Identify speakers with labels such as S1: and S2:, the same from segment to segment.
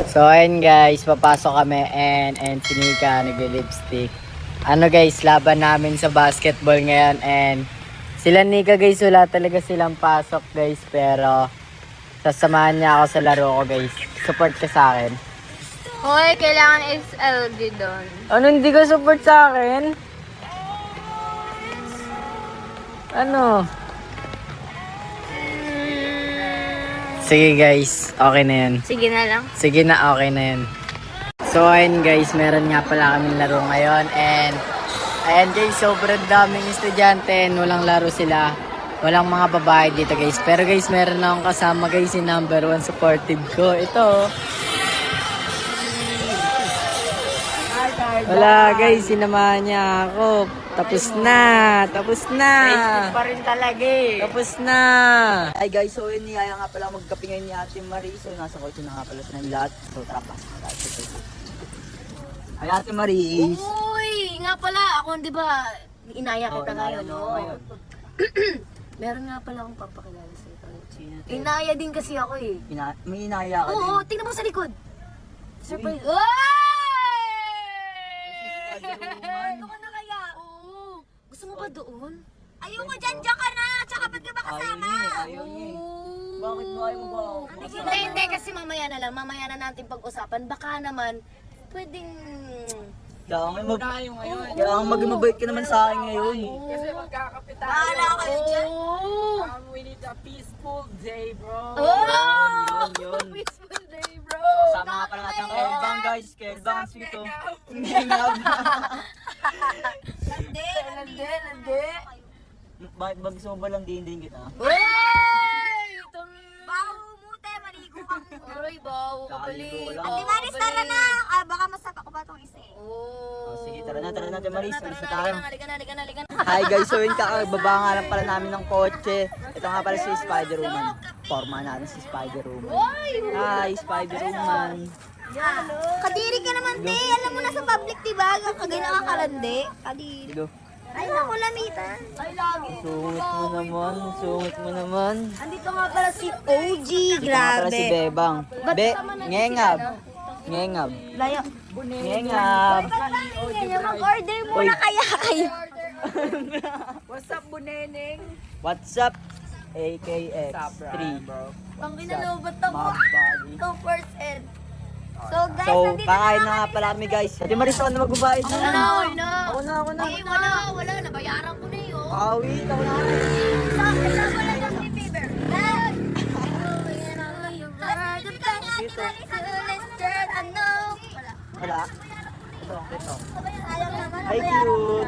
S1: So ayun guys, papasok kami and si Nika nag-lipstick. Ano guys, laban namin sa basketball ngayon and sila Nika guys, wala talaga silang pasok guys, pero sasamahan niya ako sa laro ko guys. Support ka sa akin.
S2: Hoy, kailangan SLG doon.
S1: Ano hindi ka support sa akin? Ano? Sige guys, okay na yan.
S2: Sige na lang.
S1: Sige na, okay na yan. So ayun guys, meron nga pala kaming laro ngayon and ayan guys, sobrang daming estudyante and walang laro sila. Walang mga babae dito guys. Pero guys, meron na akong kasama guys, yung number 1 supportive ko. Ito. Wala guys, sinamahan niya ako. Tapos na. Tapos na. Facebook pa rin talaga eh. Tapos na.
S3: Hi guys, so yun, niyaya nga pala magkape ngayon ni Ate Marie. So nasa kotse na nga pala sa lahat. So tara, pasok na tayo. Hi Ate Marie.
S2: Uy, nga pala, ako di ba, inaya kita ngayon, no? Meron nga pala akong papakilala sa'yo. Inaya din kasi ako eh.
S3: May inaya ka din.
S2: Oo, tingnan mo sa likod. Surprise.
S3: Uy.
S2: Oy! Ano ka na kaya? Oo. Gusto mo ba doon? Ayoko dyan ka na. Tsaka ba't ka ba kasama?
S3: Ayaw niya eh. Bakit ba ayaw mo ba ako?
S2: Hindi, kasi mamaya na lang. Mamaya na natin pag-usapan. Baka naman, pwedeng...
S3: Kaya nga mag-mabait ka naman sa akin ngayon.
S1: Kasi magkakapit tayo.
S2: Bahala kayo dyan.
S1: We need a peaceful day, bro.
S2: Oh!
S3: Yun.
S2: Peaceful day, bro.
S3: Sama nga pala natin ang Kelbang guys. Kelbang ang sweet oh.
S2: Lande.
S3: Bakit ba gusto mo ba lang din kita?
S2: Uy! Bawo mute, maligo kang... Uy, bawo ka pali.
S3: Kakaligo ko lang.
S2: Ate Maris, tara na. Baka masapa ko ba itong isa eh.
S3: Oh, sige, tara na Ate Maris. Alis na tayo.
S2: Halika na.
S3: Hi guys, so yun kakababa nga lang pala namin ng kotse. Ito nga pala si Spider-Woman. Forma natin si Spider-Woman. Hi, Spider-Woman.
S2: Kadiri ka naman, te. Alam mo na sa public, diba? Kagay nakakalandi. Kadiri.
S3: Digo.
S2: Ay, naku, lamitan. Ay, lagi.
S3: Sungit mo naman.
S2: Andito nga pala si OG.
S3: Ito nga pala si Bebang. Ngengab.
S2: Layo.
S3: Ngengab.
S2: Mag-order muna kaya kayo.
S1: What's up, Buneneng?
S3: What's up? AKX3.
S2: Ang kinalobat na mo. 2%. So guys,
S3: So,
S2: nandito
S3: kakain na nga pala kami guys. Ate Maris, ako na magbabayad na. Ako na.
S2: Eh, wala. Nabayaran ko na yun.
S3: Awit, ako na.
S2: Saan wala Justin Bieber?
S3: Wala. Ito. Hi,
S2: Ay,
S3: cute.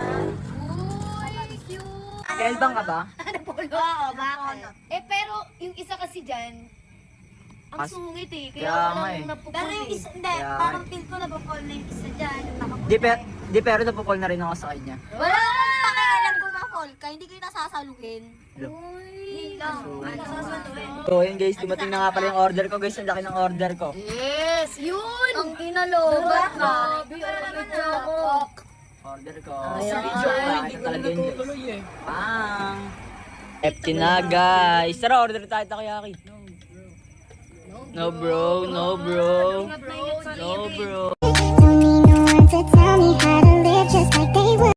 S2: cute.
S3: Kelbang ka ba?
S2: Oo, bakit? Eh, pero yung isa kasi dyan, ang
S3: As-
S2: sungit eh.
S3: Kaya
S2: Kaya
S3: nga
S2: walang
S3: eh.
S2: napupul
S4: Pero yung isa, hindi,
S3: Kaya-
S4: parang feel ko napapol na yung isa dyan.
S3: Di pero napukol na rin ako sa kanya.
S4: Wala akong pakialam kung ma-fall ka, hindi kayo nasasaluhin.
S3: Hello.
S4: Hindi lang. Nasasaluhin.
S3: So, yun guys, dumating na nga pala yung order ko guys. Ang laki ng order ko.
S2: Yes, yun! Ang inalobat na.
S3: Order ko.
S1: Hindi ko
S3: Talaga yun guys.
S1: natutuloy eh.
S3: Pang. FT na guys. Tara, order tayo takoyaki. No bro. No bro.
S4: Ingat na ingat sa
S3: No bro.
S5: Don't need no one to tell me how to live just like they would.